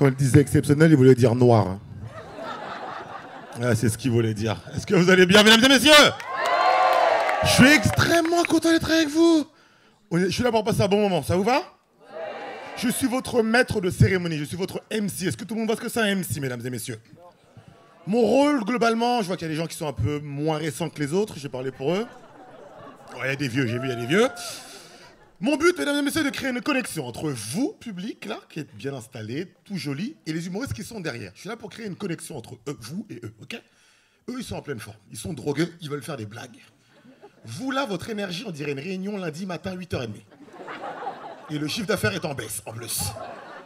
quand il disait exceptionnel, il voulait dire noir. Hein. Ah, c'est ce qu'il voulait dire. Est-ce que vous allez bien, mesdames et messieurs? Je suis extrêmement content d'être avec vous. Je suis là pour passer un bon moment. Ça vous va? Je suis votre maître de cérémonie. Je suis votre MC. Est-ce que tout le monde voit ce que c'est un MC, mesdames et messieurs? Mon rôle, globalement, je vois qu'il y a des gens qui sont un peu moins récents que les autres. J'ai parlé pour eux. Ouais, il y a des vieux, j'ai vu, il y a des vieux. Mon but, mesdames et messieurs, est de créer une connexion entre vous, public, là, qui êtes bien installé, tout joli, et les humoristes qui sont derrière. Je suis là pour créer une connexion entre eux, vous et eux, ok? Eux, ils sont en pleine forme. Ils sont drogués, ils veulent faire des blagues. Vous, là, votre énergie, on dirait une réunion lundi matin, 8h30. Et le chiffre d'affaires est en baisse, en plus.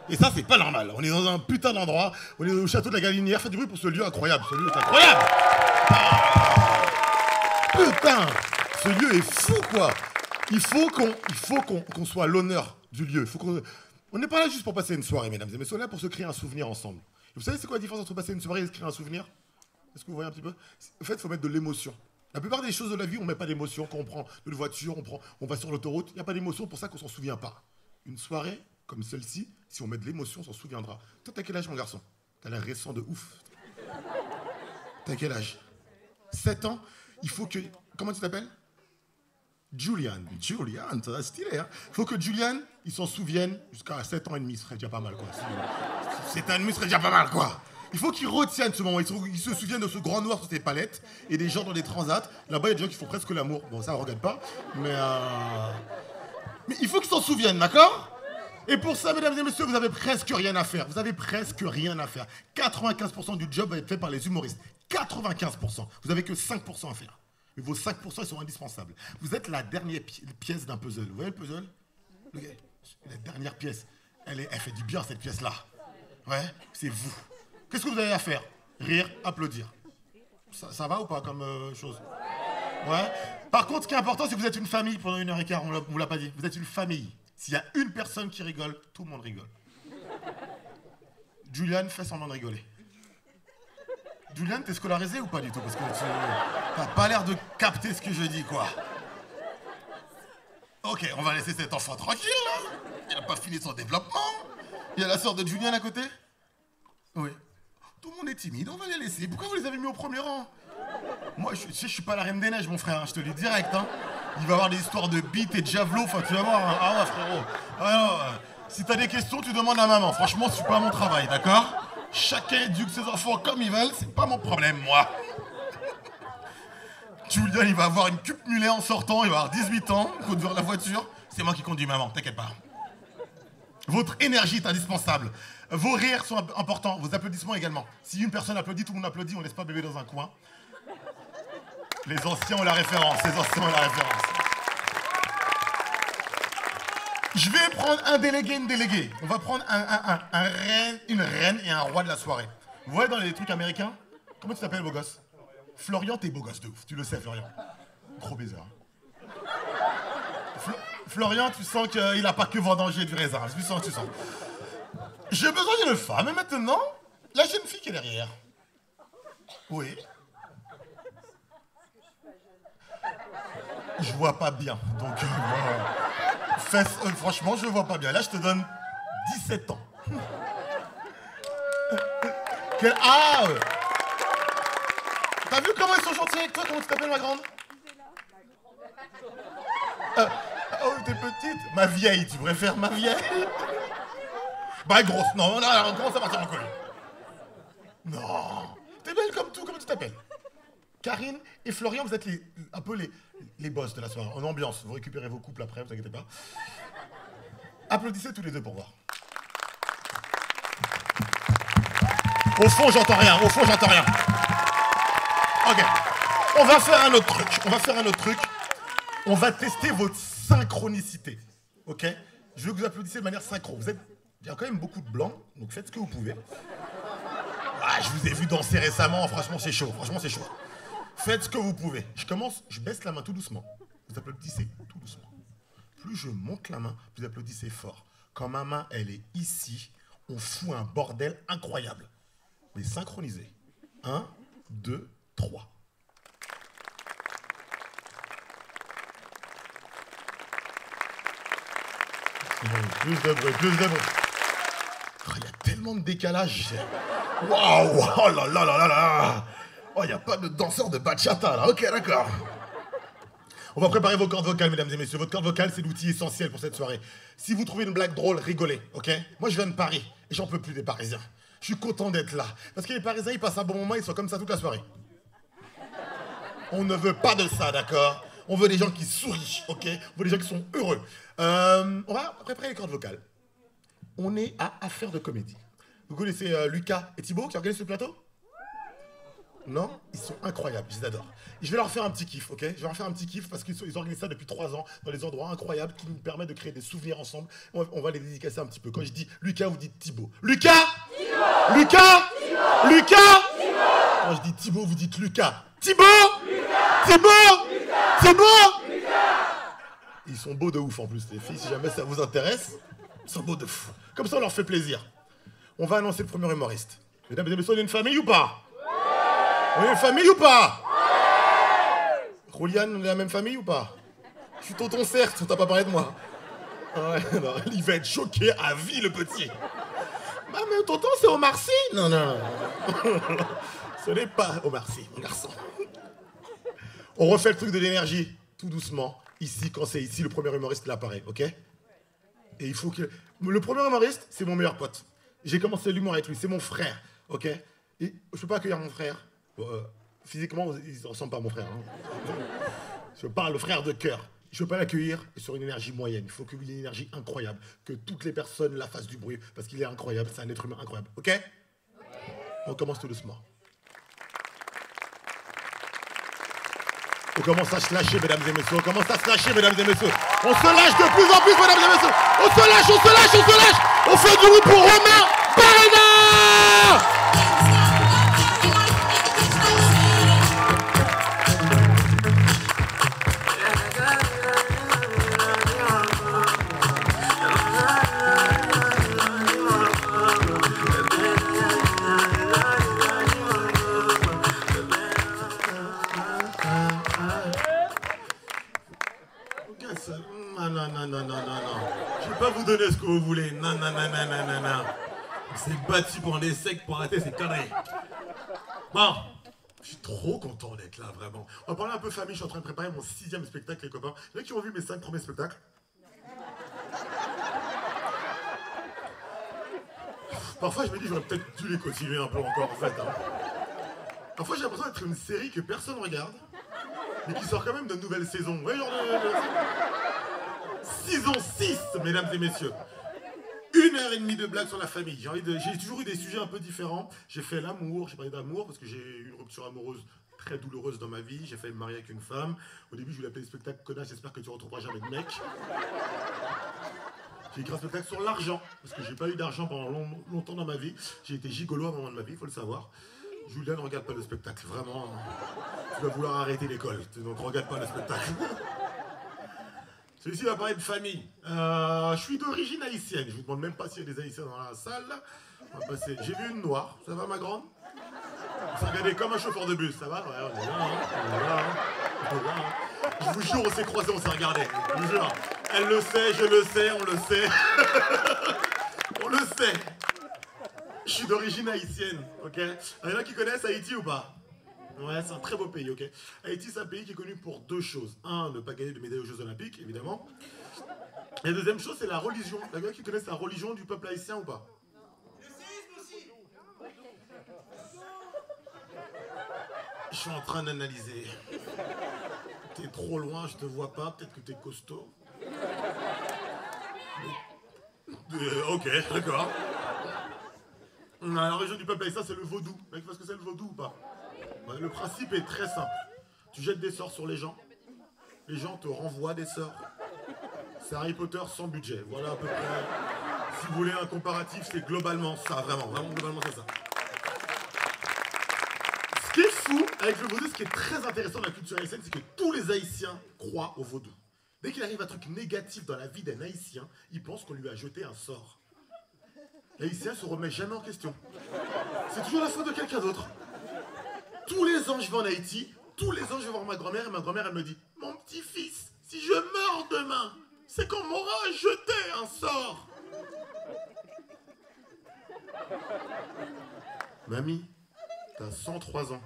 Et ça, c'est pas normal. On est dans un putain d'endroit. On est au château de la Galinière. Faites du bruit pour ce lieu incroyable. Ce lieu est incroyable. Putain, ce lieu est fou, quoi. Il faut qu'on soit l'honneur du lieu. On n'est pas là juste pour passer une soirée, mesdames et messieurs. On est là pour se créer un souvenir ensemble. Et vous savez, c'est quoi la différence entre passer une soirée et se créer un souvenir? Est-ce que vous voyez un petit peu? En fait, il faut mettre de l'émotion. La plupart des choses de la vie, on ne met pas d'émotion. Quand on prend une voiture, on va sur l'autoroute, il n'y a pas d'émotion, pour ça qu'on s'en souvient pas. Une soirée comme celle-ci, si on met de l'émotion, on s'en souviendra. Toi, t'as quel âge, mon garçon? T'as l'air récent de ouf. T'as quel âge? 7 ans. Il faut que... Comment tu t'appelles? Julian. Julian, ça va stylé, hein? Il faut que Julian, il s'en souvienne jusqu'à 7 ans et demi, ce serait déjà pas mal, quoi. 7 ans et demi, ce serait déjà pas mal, quoi. Il faut qu'il retienne ce moment. Il se souvienne de ce grand noir sur ses palettes et des gens dans les transats. Là-bas, il y a des gens qui font presque l'amour. Bon, ça, on regarde pas. Mais il faut qu'ils s'en souviennent, d'accord? Et pour ça, mesdames et messieurs, vous avez presque rien à faire. Vous avez presque rien à faire. 95% du job va être fait par les humoristes. 95%. Vous avez que 5% à faire. Mais vos 5%, ils sont indispensables. Vous êtes la dernière pièce d'un puzzle. Vous voyez le puzzle? La dernière pièce. Elle fait du bien, cette pièce-là. Ouais, c'est vous. Qu'est-ce que vous avez à faire? Rire, applaudir. Ça va ou pas comme chose? Ouais. Par contre, ce qui est important, c'est que vous êtes une famille pendant 1h15. On vous l'a pas dit. Vous êtes une famille. S'il y a une personne qui rigole, tout le monde rigole. Julian, fais semblant de rigoler. Julian, t'es scolarisé ou pas du tout? Parce que t'as pas l'air de capter ce que je dis, quoi. Ok, on va laisser cet enfant tranquille, là. Il n'a pas fini son développement. Il y a la sœur de Julian à côté? Oui. Tout le monde est timide, on va les laisser. Pourquoi vous les avez mis au premier rang? Moi, je suis pas la reine des neiges, mon frère, hein, je te le dis direct. Hein. Il va y avoir des histoires de bites et de javelots, enfin, tu vas voir. Hein. Ah ouais, frérot. Alors, si t'as des questions, tu demandes à maman. Franchement, c'est pas mon travail, d'accord? Chacun éduque ses enfants comme ils veulent, c'est pas mon problème, moi. Julian, il va avoir une cupe mulet en sortant, il va avoir 18 ans, conduire la voiture. C'est moi qui conduis, maman, t'inquiète pas. Votre énergie est indispensable. Vos rires sont importants, vos applaudissements également. Si une personne applaudit, tout le monde applaudit, on ne laisse pas bébé dans un coin. Les anciens ont la référence, les anciens ont la référence. Je vais prendre un délégué, une déléguée. On va prendre une reine et un roi de la soirée. Vous voyez dans les trucs américains? Comment tu t'appelles, beau gosse? Florian, t'es beau gosse de ouf, tu le sais, Florian. Gros baiser. Hein. Florian, tu sens qu'il n'a pas que vendanger du raisin. Tu sens. J'ai besoin d'une femme, et maintenant, la jeune fille qui est derrière. Oui. Je vois pas bien, donc franchement, je vois pas bien. Là, je te donne 17 ans. T'as vu comment ils sont gentils avec toi? Comment tu t'appelles, ma grande? Oh, t'es petite? Ma vieille, tu préfères ma vieille? Bah, grosse, non, on commence à partir en colis. Non, t'es belle comme tout, comment tu t'appelles? Karine et Florian, vous êtes un peu les boss de la soirée, en ambiance. Vous récupérez vos couples après, vous inquiétez pas. Applaudissez tous les deux pour voir. Au fond, j'entends rien, Ok, on va faire un autre truc. On va tester votre synchronicité, ok? Je veux que vous applaudissez de manière synchro. Il y a quand même beaucoup de blancs, donc faites ce que vous pouvez. Ah, je vous ai vu danser récemment, franchement c'est chaud, Faites ce que vous pouvez. Je baisse la main tout doucement. Vous applaudissez tout doucement. Plus je monte la main, plus vous applaudissez fort. Quand ma main, elle est ici, on fout un bordel incroyable. Mais synchronisé. 1, 2, 3. Plus de bruit. Oh, il y a tellement de décalage. Waouh, oh là là là là là. Oh, il n'y a pas de danseur de bachata là. Ok, d'accord. On va préparer vos cordes vocales, mesdames et messieurs. Votre corde vocale, c'est l'outil essentiel pour cette soirée. Si vous trouvez une blague drôle, rigolez, ok? Moi, je viens de Paris et j'en peux plus des Parisiens. Je suis content d'être là. Parce que les Parisiens, ils passent un bon moment, ils sont comme ça toute la soirée. On ne veut pas de ça, d'accord? On veut des gens qui sourient, ok? On veut des gens qui sont heureux. On va préparer les cordes vocales. On est à Affaires de comédie. Vous connaissez Lucas et Thibaut qui organisent ce plateau? Non? Ils sont incroyables, je les adore. Et je vais leur faire un petit kiff, ok? Je vais leur faire un petit kiff parce qu'ils organisent ça depuis 3 ans dans des endroits incroyables qui nous permettent de créer des souvenirs ensemble. On va les dédicacer un petit peu. Quand je dis Lucas, vous dites Thibaut. Lucas! Thibaut! Lucas! Thibaut! Lucas! Thibaut! Quand je dis Thibaut, vous dites Lucas. Thibaut! Lucas! Thibaut! Lucas! Thibaut! Lucas! Ils sont beaux de ouf en plus, les filles. Si jamais ça vous intéresse, ils sont beaux de fou. Comme ça, on leur fait plaisir. On va annoncer le premier humoriste. Mesdames et messieurs, on est une famille ou pas? On est une famille ou pas? Ouais. Rouliane, on est la même famille ou pas? Je suis tonton certes, on t'a pas parlé de moi. Ouais, non, il va être choqué à vie, le petit. Ah, mais tonton, c'est Omar Sy. Non, non, non. Ce n'est pas Omar Sy, mon garçon. On refait le truc de l'énergie, tout doucement. Ici, quand c'est ici, le premier humoriste, il apparaît, ok? Et il faut que... Le premier humoriste, c'est mon meilleur pote. J'ai commencé l'humour avec lui, c'est mon frère, ok? Et je peux pas accueillir mon frère. Physiquement, il ne ressemble pas à mon frère. Hein. Je parle le frère de cœur. Je ne peux pas l'accueillir sur une énergie moyenne. Il faut qu'il y ait une énergie incroyable. Que toutes les personnes la fassent du bruit. Parce qu'il est incroyable. C'est un être humain incroyable. Ok? On commence tout doucement. On commence à se lâcher, mesdames et messieurs. On commence à se lâcher, mesdames et messieurs. On se lâche de plus en plus, mesdames et messieurs. On se lâche, on se lâche, on se lâche. On fait du bruit pour Romain Parada! Donnez ce que vous voulez. Non, non, non, non, non, non, non. C'est battu pour des secs pour arrêter ces conneries. Bon, je suis trop content d'être là, vraiment. On va parler un peu famille. Je suis en train de préparer mon 6e spectacle, les copains. Il y en a qui ont vu mes 5 premiers spectacles. Parfois, je me dis, j'aurais peut-être dû les continuer un peu encore, en fait. Hein. Parfois, j'ai l'impression d'être une série que personne regarde, mais qui sort quand même de nouvelles saisons. Vous voyez, genre Saison 6, mesdames et messieurs. 1h30 de blagues sur la famille. J'ai toujours eu des sujets un peu différents. J'ai fait l'amour, j'ai parlé d'amour parce que j'ai eu une rupture amoureuse très douloureuse dans ma vie. J'ai failli me marier avec une femme. Au début, je voulais appeler le spectacle Connasse, j'espère que tu ne retrouveras jamais de mec. J'ai écrit un spectacle sur l'argent, parce que j'ai pas eu d'argent pendant longtemps dans ma vie. J'ai été gigolo à un moment de ma vie, il faut le savoir. Julien, ne regarde pas le spectacle, vraiment. Tu vas vouloir arrêter l'école, donc regarde pas le spectacle. Celui-ci va parler de famille. Je suis d'origine haïtienne. Je vous demande même pas s'il y a des haïtiens dans la salle. J'ai vu une noire. Ça va, ma grande? On s'est regardé comme un chauffeur de bus. Ça va? Ouais, on est là, hein. On est là, hein. On est là, hein. Je vous jure, on s'est croisés, on s'est regardé. Je vous jure. Elle le sait, je le sais, on le sait. On le sait. Je suis d'origine haïtienne, ok? Il y en a qui connaissent Haïti ou pas? Ouais, c'est un très beau pays, ok? Haïti, c'est un pays qui est connu pour 2 choses. 1, ne pas gagner de médaille aux Jeux Olympiques, évidemment. Et la deuxième chose, c'est la religion. Il y en a qui connaissent la religion du peuple haïtien ou pas? Le séisme aussi. Je suis en train d'analyser. T'es trop loin, je te vois pas, peut-être que t'es costaud. Ok, d'accord. La religion du peuple haïtien, c'est le vaudou. Vous savez ce que c'est le vaudou ou pas? Le principe est très simple. Tu jettes des sorts sur les gens te renvoient des sorts. C'est Harry Potter sans budget. Voilà à peu près. Si vous voulez un comparatif, c'est globalement ça, vraiment globalement c'est ça. Ce qui est fou avec le vaudou, ce qui est très intéressant dans la culture haïtienne, c'est que tous les Haïtiens croient au vaudou. Dès qu'il arrive un truc négatif dans la vie d'un Haïtien, il pense qu'on lui a jeté un sort. L'Haïtien ne se remet jamais en question. C'est toujours la faute de quelqu'un d'autre. Tous les ans, je vais en Haïti, tous les ans, je vais voir ma grand-mère, et ma grand-mère, elle me dit « Mon petit-fils, si je meurs demain, c'est qu'on m'aura jeté un sort. » Mamie, t'as 103 ans.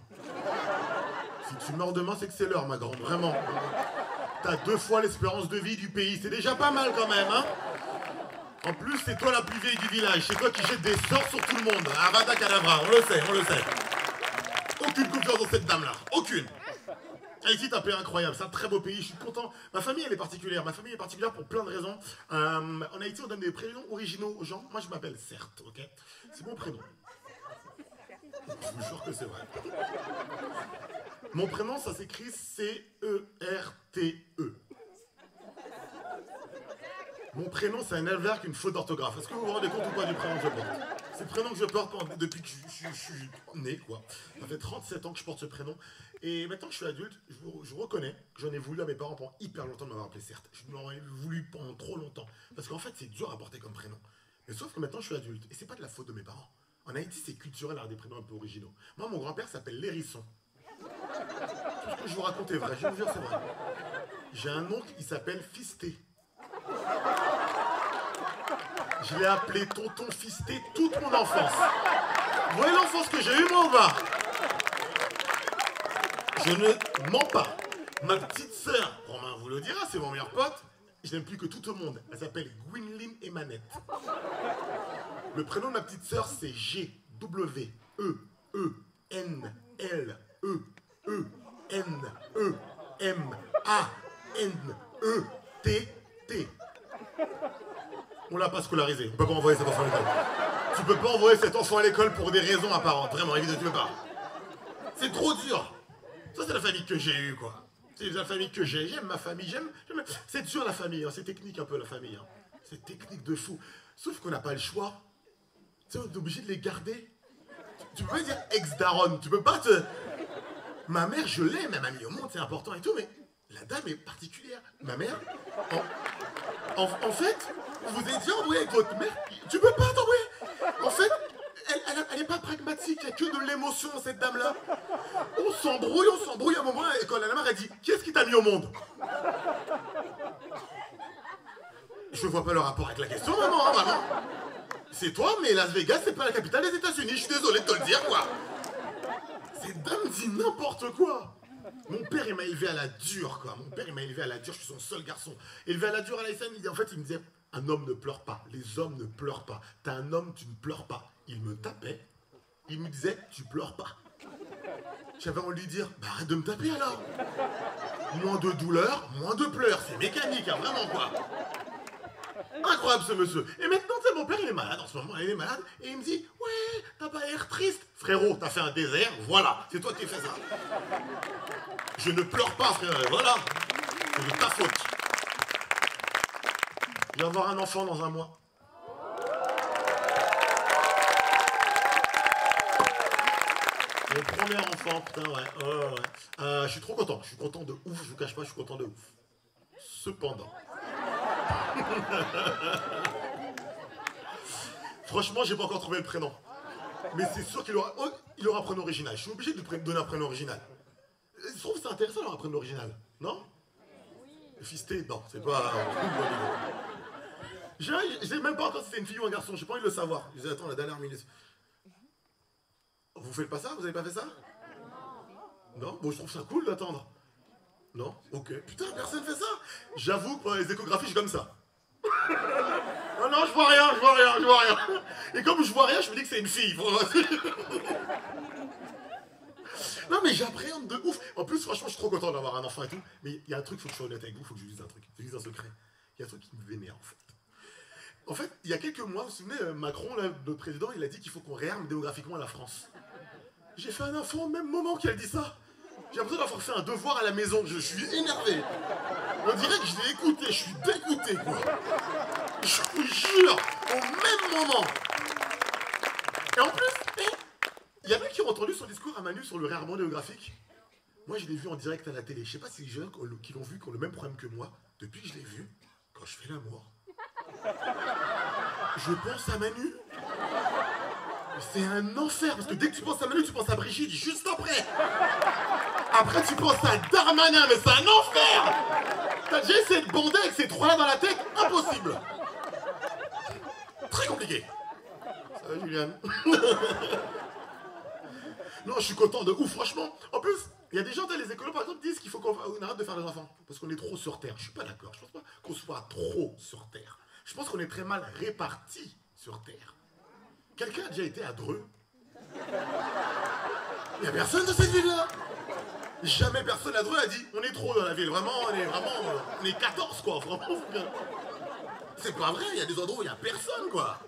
Si tu meurs demain, c'est que c'est l'heure, ma grande, vraiment. T'as 2 fois l'espérance de vie du pays, c'est déjà pas mal quand même, hein. En plus, c'est toi la plus vieille du village, c'est toi qui jettes des sorts sur tout le monde. Avada Kedavra, on le sait, on le sait. Aucune confiance dans cette dame-là, aucune. Haïti, t'as un pays incroyable, c'est un très beau pays, je suis content. Ma famille, elle est particulière. Ma famille est particulière pour plein de raisons. En Haïti, on donne des prénoms originaux aux gens. Moi, je m'appelle Certes, ok? C'est mon prénom. Je vous jure que c'est vrai. Mon prénom, ça s'écrit C-E-R-T-E. Mon prénom, c'est un alvéole avec une faute d'orthographe. Est-ce que vous vous rendez compte ou pas du prénom que je porte? C'est le prénom que je porte depuis que je suis né, quoi. Ça fait 37 ans que je porte ce prénom. Et maintenant que je suis adulte, je reconnais que j'en ai voulu à mes parents pendant hyper longtemps de m'avoir appelé Certes. Je m'en ai voulu pendant trop longtemps. Parce qu'en fait, c'est dur à porter comme prénom. Mais sauf que maintenant, je suis adulte. Et c'est pas de la faute de mes parents. En Haïti, c'est culturel d'avoir des prénoms un peu originaux. Moi, mon grand-père s'appelle L'Hérisson. Tout ce que je vous raconte est vrai, je vous jure, c'est vrai. J'ai un oncle, il s'appelle Fisté. Je l'ai appelé tonton Fisté toute mon enfance. Vous voyez l'enfance que j'ai eue, moi, ou pas? Je ne mens pas. Ma petite sœur, Romain vous le dira, c'est mon meilleur pote, je l'aime plus que tout au monde. Elle s'appelle Gwynline Emanette. Le prénom de ma petite sœur, c'est G-W-E-E-N-E-E-M-A-N-E-T-T. On l'a pas scolarisé, on peut pas envoyer cet enfant à l'école. Tu peux pas envoyer cet enfant à l'école pour des raisons apparentes, vraiment, évidemment, tu peux pas. C'est trop dur. Ça, c'est la famille que j'ai eue, quoi. C'est la famille que j'ai. J'aime ma famille, j'aime... C'est dur, la famille, hein. C'est technique un peu, la famille. Hein. C'est technique de fou. Sauf qu'on n'a pas le choix. Tu sais, on est obligé de les garder. Tu peux pas dire ex-daronne, tu peux pas te... Ma mère, je l'aime, elle m'a mis au monde, c'est important et tout, mais la dame est particulière. Ma mère, en fait, vous êtes dit embrouillé avec votre mère, tu peux pas t'embrouiller. En fait, elle est pas pragmatique, il n'y a que de l'émotion, cette dame-là. On s'embrouille à un moment, et quand la mère a dit, qui est-ce qui t'a mis au monde? Je vois pas le rapport avec la question, maman, hein, maman. C'est toi, mais Las Vegas, c'est pas la capitale des États-Unis, je suis désolé de te le dire, quoi. Cette dame dit n'importe quoi. Mon père, il m'a élevé à la dure, quoi. Mon père, il m'a élevé à la dure, je suis son seul garçon. Élevé à la dure à l'ASM, en fait, il me disait, un homme ne pleure pas, les hommes ne pleurent pas. T'es un homme, tu ne pleures pas. Il me tapait, il me disait, tu pleures pas. J'avais envie de lui dire, bah arrête de me taper alors. Moins de douleur, moins de pleurs, c'est mécanique, hein, vraiment, quoi. Incroyable ce monsieur. Et maintenant, tu sais, mon père, il est malade en ce moment, il est malade, et il me dit, ouais, t'as pas l'air triste. Frérot, t'as fait un désert, voilà, c'est toi qui fais ça. Je ne pleure pas, frère, voilà. C'est de ta faute. Je vais avoir un enfant dans un mois. Mon premier enfant, putain, ouais. Je suis trop content, de ouf, je vous cache pas, je suis content de ouf. Cependant... Franchement, j'ai pas encore trouvé le prénom. Mais c'est sûr qu'il aura un prénom original. Je suis obligé de lui donner un prénom original. Je trouve que c'est intéressant d'avoir un prénom original. Non? Fisté, non, c'est pas... Je sais même pas encore si c'est une fille ou un garçon, j'ai pas envie de le savoir. Je disais, attends, la dernière minute. Vous faites pas ça? Vous avez pas fait ça? Non? Bon, je trouve ça cool d'attendre. Non? Ok. Putain, personne fait ça. J'avoue que pour les échographies, je suis comme ça. Non, je vois rien. Et comme je vois rien, je me dis que c'est une fille. Non, mais j'appréhende de ouf. En plus, franchement, je suis trop content d'avoir un enfant et tout. Mais il y a un truc, faut que je sois honnête avec vous, faut que je vous dise un truc. Je vous dise un secret. Il y a un truc qui me vénère, en fait. En fait, il y a quelques mois, vous vous souvenez, Macron, là, notre président, il a dit qu'il faut qu'on réarme démographiquement la France. J'ai fait un enfant au même moment qu'elle dit ça. J'ai l'impression d'avoir fait un devoir à la maison. Je suis énervé. On dirait que je l'ai écouté. Je suis dégoûté, quoi. Je vous jure, au même moment. Et en plus, il y en a qui ont entendu son discours à Manu sur le réarmement démographique. Moi, je l'ai vu en direct à la télé. Je sais pas si les jeunes qui l'ont vu qui ont le même problème que moi. Depuis que je l'ai vu, quand je fais l'amour, je pense à Manu. C'est un enfer, parce que dès que tu penses à Manu, tu penses à Brigitte, juste après. Après, tu penses à Darmanin, mais c'est un enfer. T'as déjà essayé de bander avec ces trois-là dans la tête? Impossible. Très compliqué. Ça va, Juliane? Non, je suis content de ouf, franchement. En plus, il y a des gens dans les écoles, par exemple, disent qu'il faut qu'on arrête de faire des enfants. Parce qu'on est trop sur Terre. Je suis pas d'accord. Je pense pas qu'on soit trop sur Terre. Je pense qu'on est très mal répartis sur Terre. Quelqu'un a déjà été à Dreux? Il n'y a personne dans cette ville-là. Jamais personne à Dreux a dit on est trop dans la ville. Vraiment, on est 14 quoi. Vraiment. C'est pas vrai, il y a des endroits où il n'y a personne quoi.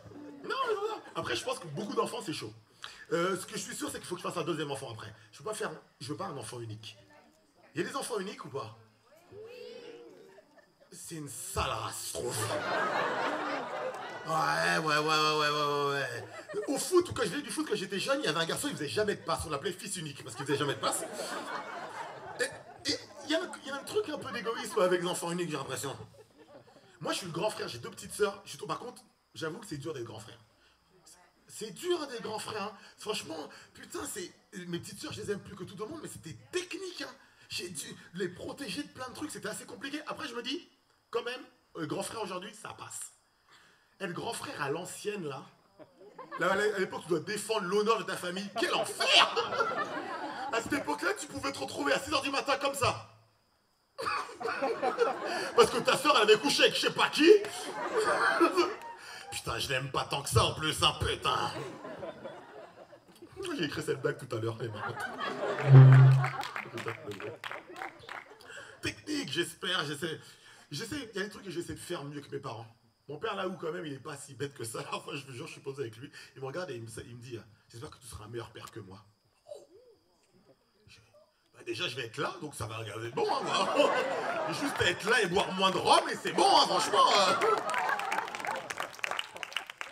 Non, mais voilà. Après, je pense que beaucoup d'enfants, c'est chaud. Ce que je suis sûr, c'est qu'il faut que je fasse un deuxième enfant après. Je veux pas un enfant unique. Il y a des enfants uniques ou pas? C'est une sale race, je trouve. Ouais. Au foot, ou quand je venais du foot, quand j'étais jeune, il y avait un garçon, il faisait jamais de passe. On l'appelait fils unique, parce qu'il faisait jamais de passe. Et il y a un truc un peu d'égoïsme avec les enfants uniques, j'ai l'impression. Moi, je suis le grand frère, j'ai 2 petites sœurs. Par contre, j'avoue que c'est dur d'être grand frère. C'est dur d'être grand frère. Hein. Franchement, putain, mes petites sœurs, je les aime plus que tout le monde, mais c'était technique. Hein. J'ai dû les protéger de plein de trucs, c'était assez compliqué. Après, je me dis, quand même, grand frère aujourd'hui, ça passe. Être grand frère à l'ancienne, là, à l'époque, tu dois défendre l'honneur de ta famille. Quel enfer! À cette époque-là, tu pouvais te retrouver à 6h du matin comme ça. Parce que ta soeur, elle avait couché avec je sais pas qui. Putain, je l'aime pas tant que ça en plus, hein, putain. J'ai écrit cette blague tout à l'heure, elle est marrante. Technique, j'espère, j'essaie. Il y a des trucs que j'essaie de faire mieux que mes parents. Mon père, là où quand même, il est pas si bête que ça. Enfin, je vous jure, je suis posé avec lui. Il me regarde et il me dit, j'espère que tu seras un meilleur père que moi. Déjà, je vais être là, donc ça va regarder bon. Hein, moi. Juste être là et boire moins de rhum, et c'est bon, hein, franchement.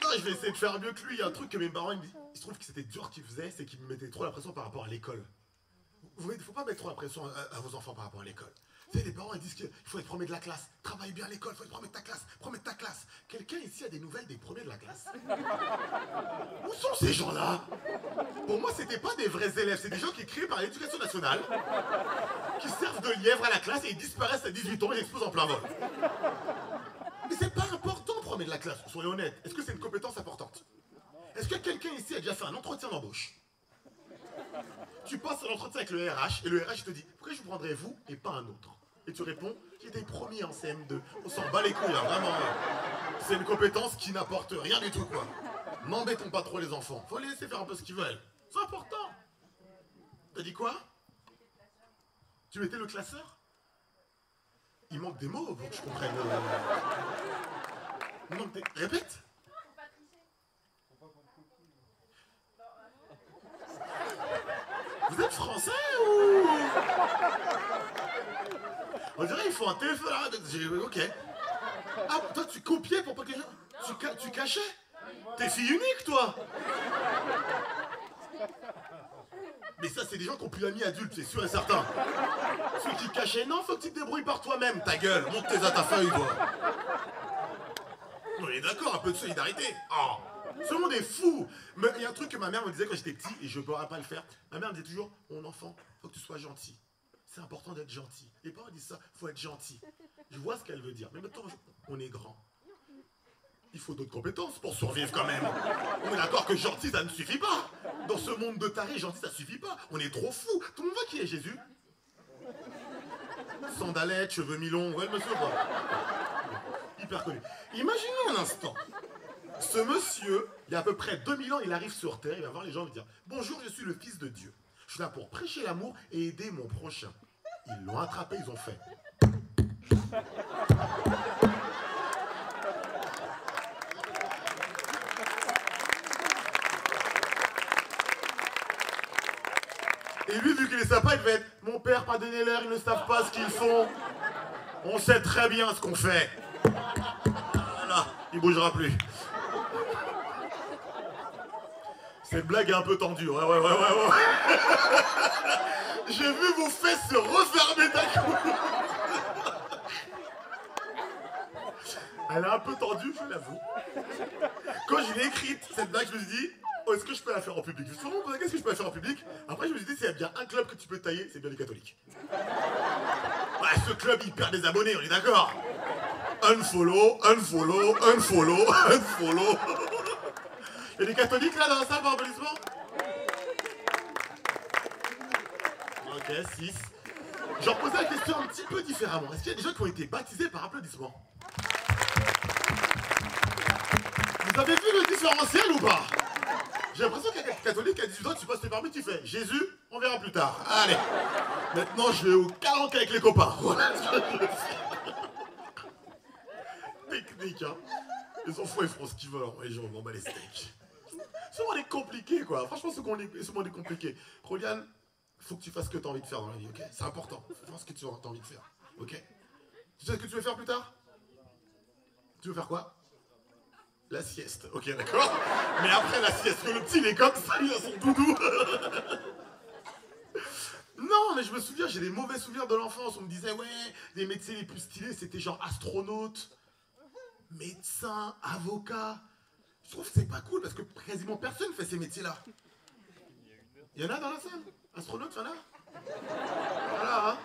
Non, je vais essayer de faire mieux que lui. Il y a un truc que mes parents, il se trouve que c'était dur qu'il faisait, c'est qu'il me mettait trop la pression par rapport à l'école. Il ne faut pas mettre trop la pression à vos enfants par rapport à l'école. Vous savez, les parents, ils disent qu'il faut être premier de la classe. Travaille bien à l'école, il faut être premier de ta classe. Premier de ta classe. Quelqu'un ici a des nouvelles des premiers de la classe? Où sont ces gens-là? Pour moi, c'était pas des vrais élèves. C'est des gens qui créés par l'éducation nationale, qui servent de lièvre à la classe et ils disparaissent à 18 ans et ils explosent en plein vol. Mais c'est pas important, premier de la classe, soyons honnêtes. Est-ce que c'est une compétence importante? Est-ce que quelqu'un ici a déjà fait un entretien d'embauche? Tu passes un entretien avec le RH et le RH te dit pourquoi je vous prendrais vous et pas un autre? Et tu réponds j'étais premier en CM2. On s'en bat les couilles, hein, vraiment. C'est une compétence qui n'apporte rien du tout, quoi. N'embêtons pas trop les enfants. Faut les laisser faire un peu ce qu'ils veulent. C'est important. T'as dit quoi? Tu étais le classeur? Il manque des mots pour que je comprenne. Il manque des... Répète. Vous êtes français ou... On dirait qu'il faut un téléphone. Ok. Ah, toi tu copiais pour pas que les gens... Tu cachais? T'es fille unique, toi? Mais ça, c'est des gens qui ont plus d'amis adultes, c'est sûr et certain. Ceux qui cachaient, non, faut que tu te débrouilles par toi-même, ta gueule, monte tes à ta feuille, toi. On est d'accord, un peu de solidarité. Oh, ce monde est fou. Mais il y a un truc que ma mère me disait quand j'étais petit, et je ne pourrais pas le faire. Ma mère me disait toujours, mon enfant, faut que tu sois gentil. C'est important d'être gentil. Les parents disent ça, faut être gentil. Je vois ce qu'elle veut dire. Mais maintenant, on est grand. Il faut d'autres compétences pour survivre quand même. On est d'accord que gentil, ça ne suffit pas. Dans ce monde de tarés, gentil, ça suffit pas. On est trop fous. Tout le monde voit qui est Jésus. Sandalettes, cheveux mi-longs, ouais, le monsieur, quoi. Hyper connu. Imaginez un instant. Ce monsieur, il y a à peu près 2000 ans, il arrive sur Terre, il va voir les gens et dire « Bonjour, je suis le Fils de Dieu. Je suis là pour prêcher l'amour et aider mon prochain. » Ils l'ont attrapé, ils ont fait. Et lui, vu qu'il est sympa, il devait être « Mon père, pardonnez-leur, ils ne savent pas ce qu'ils font. On sait très bien ce qu'on fait. » Voilà, il bougera plus. Cette blague est un peu tendue, ouais. J'ai vu vos fesses se refermer d'un coup. Elle est un peu tendue, je l'avoue. Quand je l'ai écrite, cette blague, je me suis dit, oh, est-ce que je peux la faire en public? Je me suis vraiment posé, qu'est-ce que je peux la faire en public? Après, je me suis dit, s'il y a bien un club que tu peux tailler, c'est bien les catholiques. Ouais, ce club, il perd des abonnés, on est d'accord? Unfollow. Il y a des catholiques là dans la salle par applaudissement? Ok, 6. J'en posais la question un petit peu différemment. Est-ce qu'il y a des gens qui ont été baptisés par applaudissement? Vous avez vu le différentiel ou pas? J'ai l'impression qu'un catholique à 18 ans, tu passes tes permis, tu fais Jésus, on verra plus tard. Allez, maintenant je vais au calanque avec les copains. Voilà ce que je veux faire. Technique, hein. Les enfants, ils feront ce qu'ils veulent. Les gens vont battre les steaks. Ce monde est compliqué, quoi. Franchement, ce monde est compliqué. Roliane, faut que tu fasses ce que tu as envie de faire dans la vie, ok? C'est important. Faut faire ce que tu as envie de faire, ok? Tu sais ce que tu veux faire plus tard? Tu veux faire quoi? La sieste, ok, d'accord? Mais après la sieste, que le petit, il est comme ça, il a son doudou. Non, mais je me souviens, j'ai des mauvais souvenirs de l'enfance. On me disait, ouais, les métiers les plus stylés, c'était genre astronaute, médecin, avocat. Je trouve que c'est pas cool parce que quasiment personne fait ces métiers-là. Il y en a dans la salle? Astronaute, il y en a? Voilà, hein?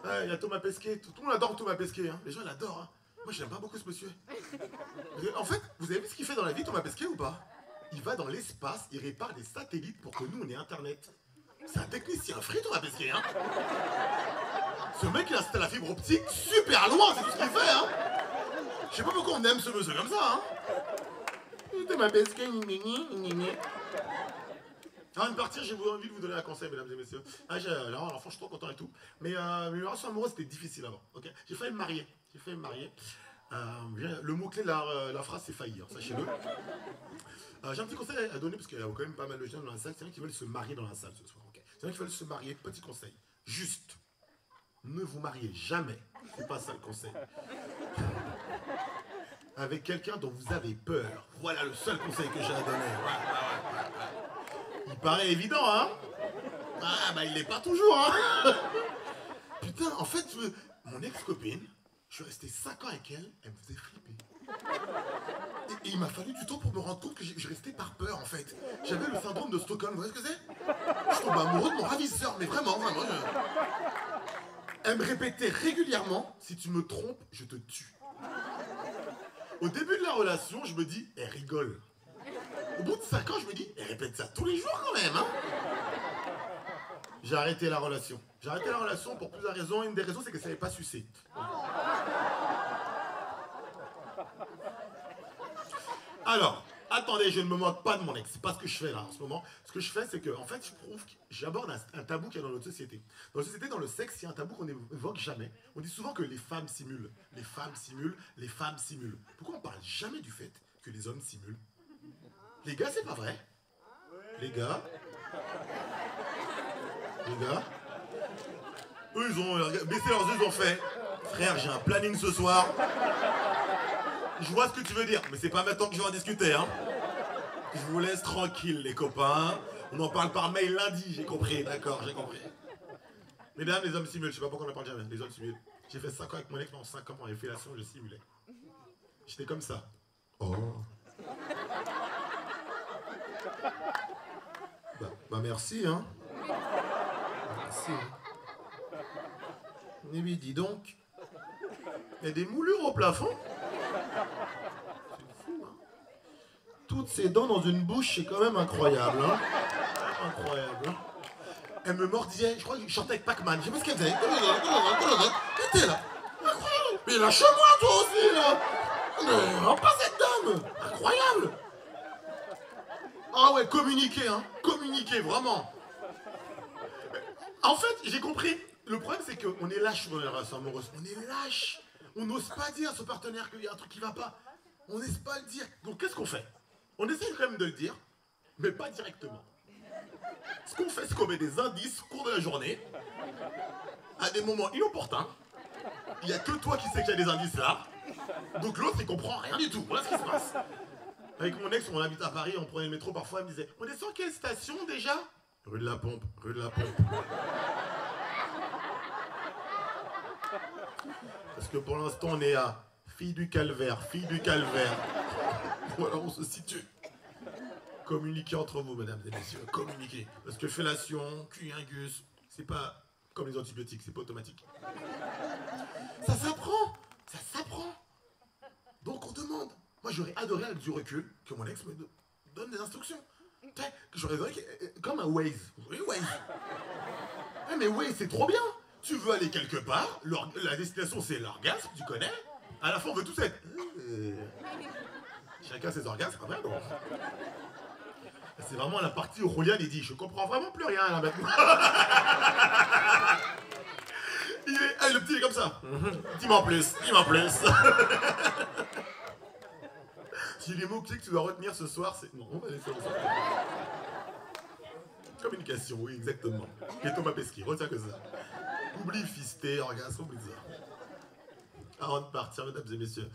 Ouais, il y a Thomas Pesquet. Tout le monde adore Thomas Pesquet, hein. Les gens l'adorent, hein. Moi, j'aime pas beaucoup ce monsieur. En fait, vous avez vu ce qu'il fait dans la vie, Thomas Pesquet, ou pas? Il va dans l'espace, il répare des satellites pour que nous, on ait Internet. C'est un technicien free, Thomas Pesquet, hein. Ce mec, il a installé la fibre optique super loin, c'est tout ce qu'il fait, hein. Je sais pas pourquoi on aime ce monsieur comme ça, hein. Thomas Pesquet, avant de partir, j'ai envie de vous donner un conseil, mesdames et messieurs. Ah, alors, je suis trop content et tout. Mais mes relations amoureuses, c'était difficile avant. Okay, j'ai failli me marier. Le mot-clé de la phrase, c'est faillir, sachez-le. J'ai un petit conseil à donner, parce qu'il y a quand même pas mal de gens dans la salle. C'est vrai qui veulent se marier dans la salle ce soir. Okay. C'est vrai qui veulent se marier. Petit conseil. Juste, ne vous mariez jamais. C'est pas ça le conseil. Avec quelqu'un dont vous avez peur. Voilà le seul conseil que j'ai à donner. Ouais. Il paraît évident, hein? Ah, bah il l'est pas toujours, hein? Putain, en fait, mon ex-copine, je suis resté 5 ans avec elle, elle me faisait flipper. Et il m'a fallu du temps pour me rendre compte que je restais par peur, en fait. J'avais le syndrome de Stockholm, vous voyez ce que c'est? Je tombe amoureux de mon ravisseur, mais vraiment. Elle me répétait régulièrement, si tu me trompes, je te tue. Au début de la relation, je me dis, elle rigole. Au bout de 5 ans, je me dis, elle répète ça tous les jours quand même, hein. J'ai arrêté la relation. J'ai arrêté la relation pour plusieurs raisons. Une des raisons, c'est qu'elle ne savait pas sucer. Alors, attendez, je ne me moque pas de mon ex. C'est pas ce que je fais là en ce moment. Ce que je fais, c'est que, en fait, je prouve que j'aborde un tabou qu'il y a dans notre société. Dans la société, dans le sexe, il y a un tabou qu'on n'évoque jamais. On dit souvent que les femmes simulent. Les femmes simulent, les femmes simulent. Pourquoi on ne parle jamais du fait que les hommes simulent? Les gars, c'est pas vrai. Les gars, eux, ils ont baissé leurs yeux, ils ont fait. Frère, j'ai un planning ce soir. Je vois ce que tu veux dire, mais c'est pas maintenant que je vais en discuter, hein. Je vous laisse tranquille, les copains. On en parle par mail lundi, j'ai compris, d'accord, j'ai compris. Mesdames, les hommes simulent, je sais pas pourquoi on en parle jamais, les hommes simulent. J'ai fait 5 ans avec mon ex, pendant 5 ans, on avait fait l'action, je simulais. J'étais comme ça. Oh. Bah merci, hein. Merci. Mais oui, dis donc. Il y a des moulures au plafond. C'est fou, hein. Toutes ces dents dans une bouche, c'est quand même incroyable, hein. Incroyable, hein. Elle me mordillait, je crois qu'il chantait avec Pac-Man. Je sais pas ce qu'elle faisait. Elle était là. Incroyable. Mais lâche-moi, toi aussi, là. Mais pas cette dame. Incroyable. Ah ouais, communiquer, hein. Communiquer, vraiment. En fait, j'ai compris. Le problème, c'est qu'on est lâche dans les relations amoureuses. On est lâche. On n'ose pas dire à son partenaire qu'il y a un truc qui va pas. On n'ose pas le dire. Donc, qu'est-ce qu'on fait? On essaye quand même de le dire, mais pas directement. Ce qu'on fait, c'est qu'on met des indices au cours de la journée, à des moments inopportuns. Il n'y a que toi qui sais qu'il y a des indices là. Donc l'autre, il comprend rien du tout. Voilà ce qui se passe. Avec mon ex, on habite à Paris, on prenait le métro, parfois elle me disait, on est sur quelle station déjà? Rue de la Pompe, rue de la Pompe. Parce que pour l'instant, on est à Fille du Calvaire, Fille du Calvaire. Voilà, on se situe. Communiquez entre vous, mesdames et messieurs, communiquez. Parce que fellation, cunilingus, c'est pas comme les antibiotiques, c'est pas automatique. Ça s'apprend, ça s'apprend. Donc on demande. Moi, j'aurais adoré avec du recul que mon ex me donne des instructions. J'aurais adoré comme un Waze. Vous voyez Waze? Ah mais oui, c'est trop bien. Tu veux aller quelque part, la destination c'est l'orgasme, tu connais. À la fin on veut tous être... Chacun ses orgasmes, après non. C'est vraiment la partie où Rolian il dit, je comprends vraiment plus rien là maintenant. Le petit il est comme ça. Dis-moi en plus, dis-moi en plus. Si les mots-clés que tu dois retenir ce soir, c'est... Non, on va laisser ça. Communication, oui, exactement. Et Thomas Pesquet, retiens que ça. Oublie fisté, orgasme, oublie ça. Avant de partir, mesdames et messieurs.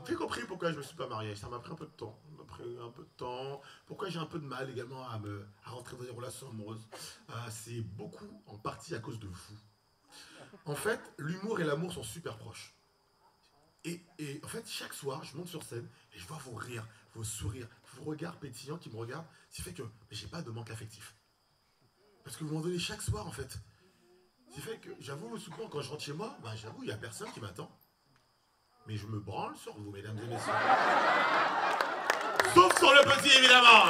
J'ai compris pourquoi je me suis pas marié. Ça m'a pris un peu de temps. Ça m'a pris un peu de temps. Pourquoi j'ai un peu de mal également à rentrer dans des relations amoureuses. C'est beaucoup en partie à cause de vous. En fait, l'humour et l'amour sont super proches. Et en fait, chaque soir, je monte sur scène et je vois vos rires, vos sourires, vos regards pétillants qui me regardent. Ce qui fait que j'ai pas de manque affectif. Parce que vous m'en donnez chaque soir, en fait. Ce qui fait que, j'avoue, souvent, quand je rentre chez moi, bah, j'avoue, il n'y a personne qui m'attend. Mais je me branle sur vous, mesdames et messieurs. Sauf sur le petit, évidemment.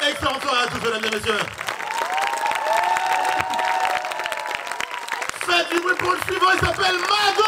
Excellent soir à tous, mesdames et messieurs. Faites du bruit pour le suivant, il s'appelle Mago.